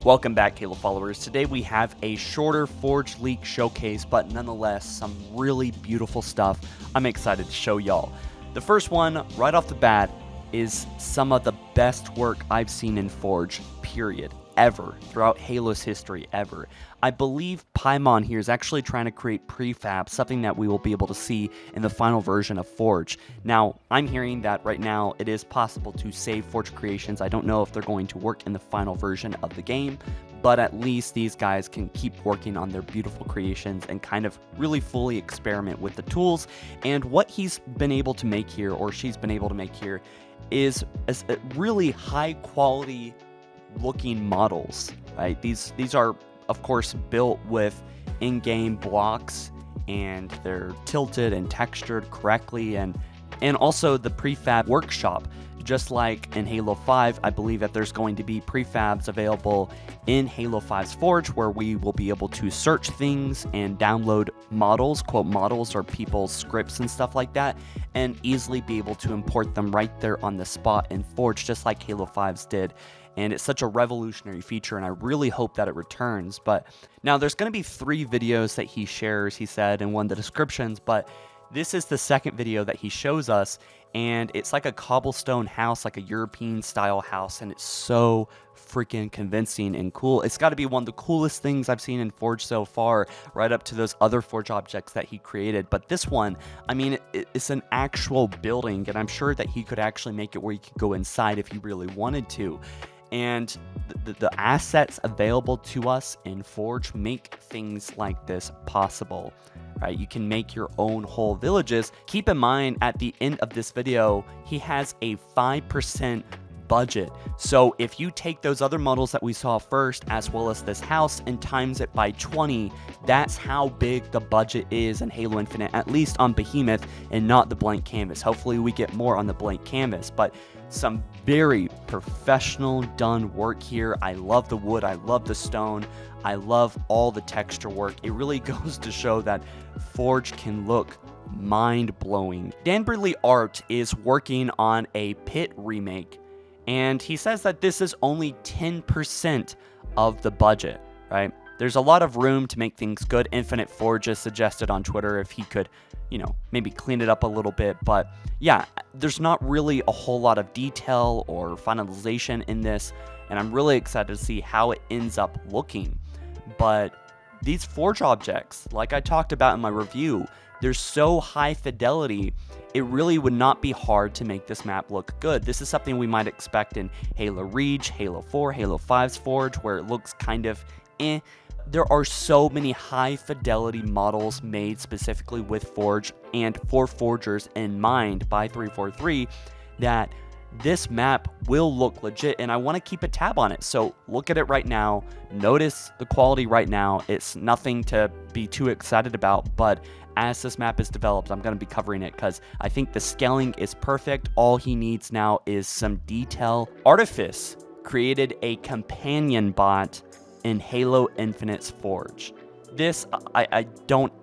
Welcome back, Halo followers. Today we have a shorter Forge Leak showcase, but nonetheless some really beautiful stuff I'm excited to show y'all. The first one, right off the bat, is some of the best work I've seen in Forge, period, ever, throughout Halo's history, ever. I believe Paimon here is actually trying to create prefab, something that we will be able to see in the final version of Forge. Now, I'm hearing that right now it is possible to save Forge creations. I don't know if they're going to work in the final version of the game, but at least these guys can keep working on their beautiful creations and kind of really fully experiment with the tools. And what he's been able to make here, or she's been able to make here, is a really high quality looking models, right? These are of course built with in-game blocks, and they're tilted and textured correctly, and also the prefab workshop. Just like in Halo 5, I believe that there's going to be prefabs available in Halo 5's Forge, where we will be able to search things and download models, quote models, or people's scripts and stuff like that, and easily be able to import them right there on the spot in Forge, just like Halo 5's did. And it's such a revolutionary feature, and I really hope that it returns. But now there's going to be 3 videos that he shares, he said, in one of the descriptions, but this is the second video that he shows us, and it's like a cobblestone house, like a European style house, and it's so freaking convincing and cool. It's got to be one of the coolest things I've seen in Forge so far, right up to those other Forge objects that he created. But this one, I mean, it's an actual building, and I'm sure that he could actually make it where you could go inside if he really wanted to. And the assets available to us in Forge make things like this possible, right? You can make your own whole villages. Keep in mind, at the end of this video, he has a 5% budget. So if you take those other models that we saw first, as well as this house, and times it by 20, that's how big the budget is in Halo Infinite, at least on Behemoth and not the blank canvas. Hopefully we get more on the blank canvas, but some very professional done work here. I love the wood, I love the stone, I love all the texture work. It really goes to show that Forge can look mind-blowing. Dan Bridley Art is working on a pit remake, and he says that this is only 10% of the budget, right? There's a lot of room to make things good. Infinite Forge has suggested on Twitter if he could, you know, maybe clean it up a little bit. But yeah, there's not really a whole lot of detail or finalization in this, and I'm really excited to see how it ends up looking. But these Forge objects, like I talked about in my review, they're so high fidelity, it really would not be hard to make this map look good. This is something we might expect in Halo Reach, Halo 4, Halo 5's Forge, where it looks kind of eh. There are so many high fidelity models made specifically with Forge and for Forgers in mind by 343 that this map will look legit, and I want to keep a tab on it. So look at it right now, notice the quality right now. It's nothing to be too excited about, but as this map is developed, I'm going to be covering it because I think the scaling is perfect. All he needs now is some detail. Artifice created a companion bot in Halo Infinite's Forge. This, I don't,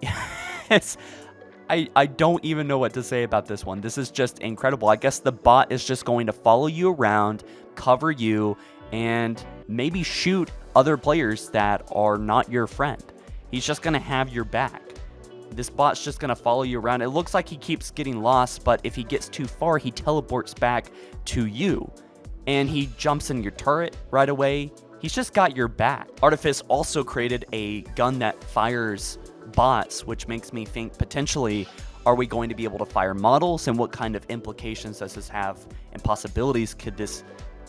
I don't even know what to say about this one. This is just incredible. I guess the bot is just going to follow you around, cover you, and maybe shoot other players that are not your friend. He's just going to have your back. This bot's just going to follow you around. It looks like he keeps getting lost, but if he gets too far, he teleports back to you. And he jumps in your turret right away. He's just got your back. Artifice also created a gun that fires bots, which makes me think potentially, are we going to be able to fire models, and what kind of implications does this have and possibilities could this,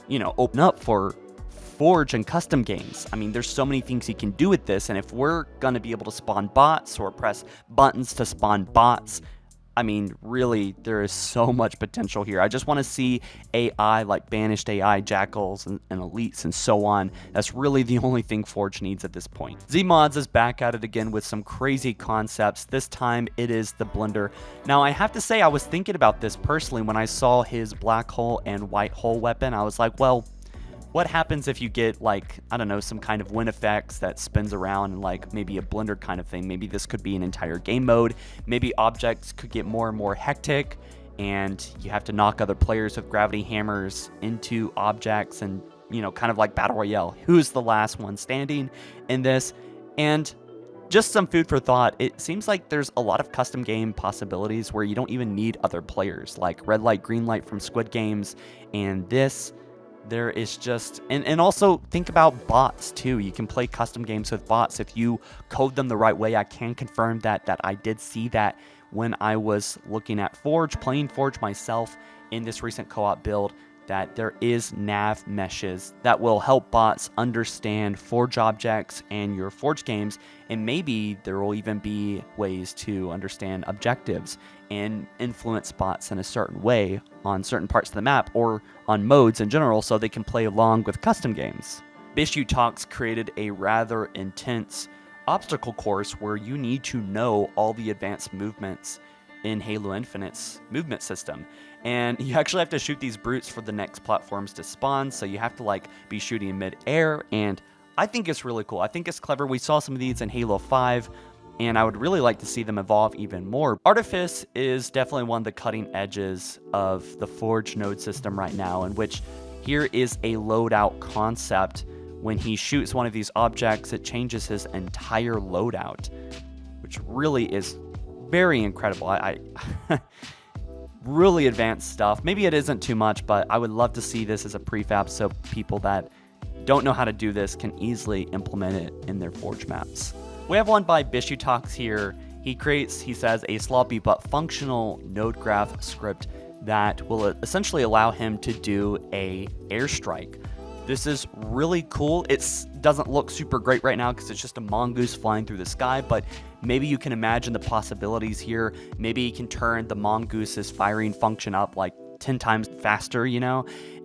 you know, open up for Forge and custom games? I mean, there's so many things you can do with this, and if we're gonna be able to spawn bots or press buttons to spawn bots, I mean, really, there is so much potential here. I just want to see AI like Banished AI, Jackals, and Elites, and so on. That's really the only thing Forge needs at this point. ZMods is back at it again with some crazy concepts. This time, it is the Blender. Now, I have to say, I was thinking about this personally when I saw his black hole and white hole weapon. I was like, well, what happens if you get, like, I don't know, some kind of wind effects that spins around and like maybe a blender kind of thing? Maybe this could be an entire game mode. Maybe objects could get more and more hectic and you have to knock other players with gravity hammers into objects and kind of like Battle Royale. Who's the last one standing in this? And just some food for thought. It seems like there's a lot of custom game possibilities where you don't even need other players, like Red Light, Green Light from Squid Games, and this. There is just, and also think about bots too. You can play custom games with bots if you code them the right way. I can confirm that I did see that when I was looking at Forge, playing Forge myself in this recent co-op build, that there is nav meshes that will help bots understand Forge objects and your Forge games, and maybe there will even be ways to understand objectives and influence bots in a certain way on certain parts of the map or on modes in general so they can play along with custom games. Bishu Talks created a rather intense obstacle course where you need to know all the advanced movements in Halo Infinite's movement system. And you actually have to shoot these brutes for the next platforms to spawn, so you have to like be shooting in mid-air, and I think it's really cool. I think it's clever. We saw some of these in Halo 5, and I would really like to see them evolve even more. Artifice is definitely one of the cutting edges of the Forge node system right now, in which here is a loadout concept. When he shoots one of these objects, it changes his entire loadout, which really is very incredible. I really advanced stuff. Maybe it isn't too much, but I would love to see this as a prefab so people that don't know how to do this can easily implement it in their Forge maps. We have one by Bishu Talks here. He says, a sloppy but functional node graph script that will essentially allow him to do a airstrike. This is really cool. It doesn't look super great right now because it's just a mongoose flying through the sky, but maybe you can imagine the possibilities here. Maybe you can turn the mongoose's firing function up like 10 times faster,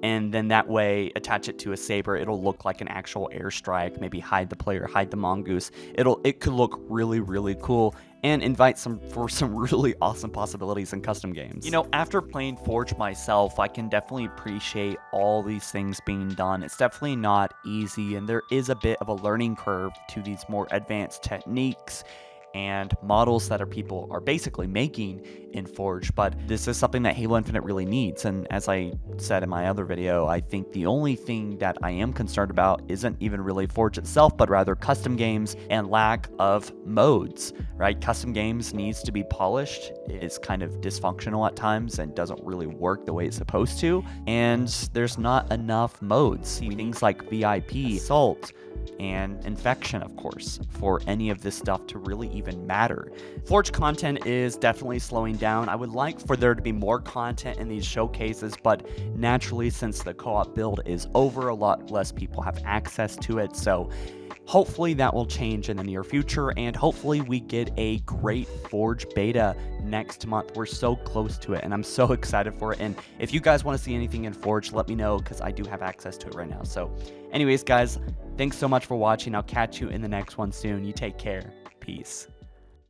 and then that way attach it to a saber. It'll look like an actual airstrike. Maybe hide the player, hide the mongoose. It could look really, really cool and invite for some really awesome possibilities in custom games. After playing Forge myself, I can definitely appreciate all these things being done. It's definitely not easy, and there is a bit of a learning curve to these more advanced techniques and models that people are basically making in Forge, but this is something that Halo Infinite really needs. And as I said in my other video, I think the only thing that I am concerned about isn't even really Forge itself, but rather custom games and lack of modes, right? Custom games needs to be polished. It's kind of dysfunctional at times and doesn't really work the way it's supposed to, and there's not enough modes. Things like VIP, Assault, and Infection, of course, for any of this stuff to really even matter. Forge content is definitely slowing down. I would like for there to be more content in these showcases, but naturally, since the co-op build is over, a lot less people have access to it, so hopefully that will change in the near future, and hopefully we get a great Forge beta next month. We're so close to it, and I'm so excited for it. And if you guys want to see anything in Forge, let me know, because I do have access to it right now. So anyways, guys, thanks so much for watching. I'll catch you in the next one soon. You take care. Peace.